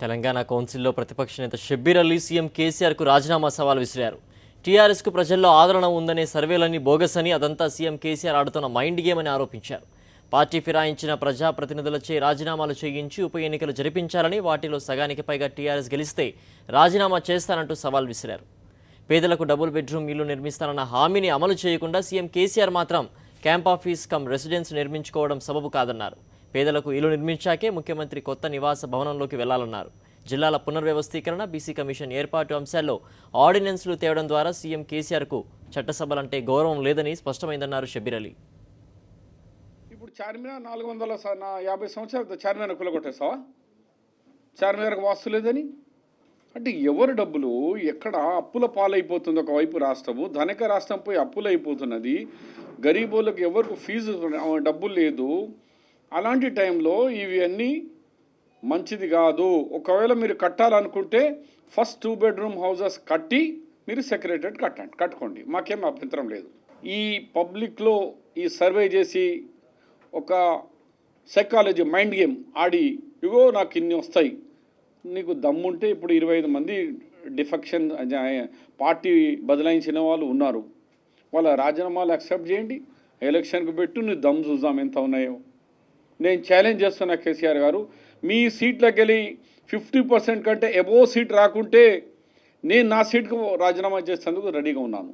తెలంగాణ కౌన్సిల్లో ప్రతిపక్ష నేత షబ్బీర్ అలీ సీఎం కేసీఆర్కు రాజీనామా సవాల్ విసిరారు. టీఆర్ఎస్కు ప్రజల్లో ఆదరణ ఉందనే సర్వేలన్నీ బోగస్ అని, అదంతా సీఎం కేసీఆర్ ఆడుతున్న మైండ్ గేమ్ అని ఆరోపించారు. పార్టీ ఫిరాయించిన ప్రజాప్రతినిధులచే రాజీనామాలు చేయించి ఉప ఎన్నికలు జరిపించాలని, వాటిలో సగానికి పైగా టీఆర్ఎస్ గెలిస్తే రాజీనామా చేస్తానంటూ సవాల్ విసిరారు. పేదలకు డబుల్ బెడ్రూమ్ ఇల్లు నిర్మిస్తానన్న హామీని అమలు చేయకుండా సీఎం కేసీఆర్ మాత్రం క్యాంప్ ఆఫీస్ కమ్ రెసిడెన్స్ నిర్మించుకోవడం సబబు కాదన్నారు. పేదలకు ఇల్లు నిర్మించాకే ముఖ్యమంత్రి కొత్త నివాస భవనంలోకి వెళ్లాలన్నారు. జిల్లాల పునర్వ్యవస్థీకరణ, బీసీ కమిషన్ ఏర్పాటు అంశాల్లో ఆర్డినెన్స్లు తేవడం ద్వారా సీఎం కేసీఆర్కు చట్టసభలంటే గౌరవం లేదని స్పష్టమైందన్నారు షబ్బీర్ అలీ. ఇప్పుడు చార్మినార్ 450 సంవత్సరాలు చార్మినార్ కులగొట్టేస్తావా? చార్మినార్కి వాస్తు లేదని అంటే ఎవరి డబ్బులు ఎక్కడ అప్పుల పాలైపోతుంది? ఒకవైపు రాష్ట్రము ధనిక రాష్ట్రం పోయి అప్పులు అయిపోతున్నది, గరీబులకు ఎవరికి ఫీజు డబ్బులు లేదు. అలాంటి టైంలో ఇవి అన్నీ మంచిది కాదు. ఒకవేళ మీరు కట్టాలనుకుంటే ఫస్ట్ 2 బెడ్రూమ్ హౌసెస్ కట్టి మీరు సెక్రటరేట్ కట్టుకోండి, మాకేం అభ్యంతరం లేదు. ఈ పబ్లిక్లో ఈ సర్వే చేసి ఒక సైకాలజీ మైండ్ గేమ్ ఆడి ఇగో నాకు ఇన్ని వస్తాయి, నీకు దమ్ముంటే ఇప్పుడు 25 మంది డిఫెక్షన్ పార్టీ బదలాయించిన వాళ్ళు ఉన్నారు, వాళ్ళ రాజీనామాలు యాక్సెప్ట్ చేయండి, ఎలక్షన్కి పెట్టు, నీ దమ్ చూద్దాం ఎంత ఉన్నాయో. నేను ఛాలెంజ్ చేస్తున్నా కేసీఆర్ గారు, మీ సీట్లోకి వెళ్ళి 50% కంటే అబోవ్ సీట్ రాకుంటే నేను నా సీట్కు రాజీనామా చేసేందుకు రెడీగా ఉన్నాను.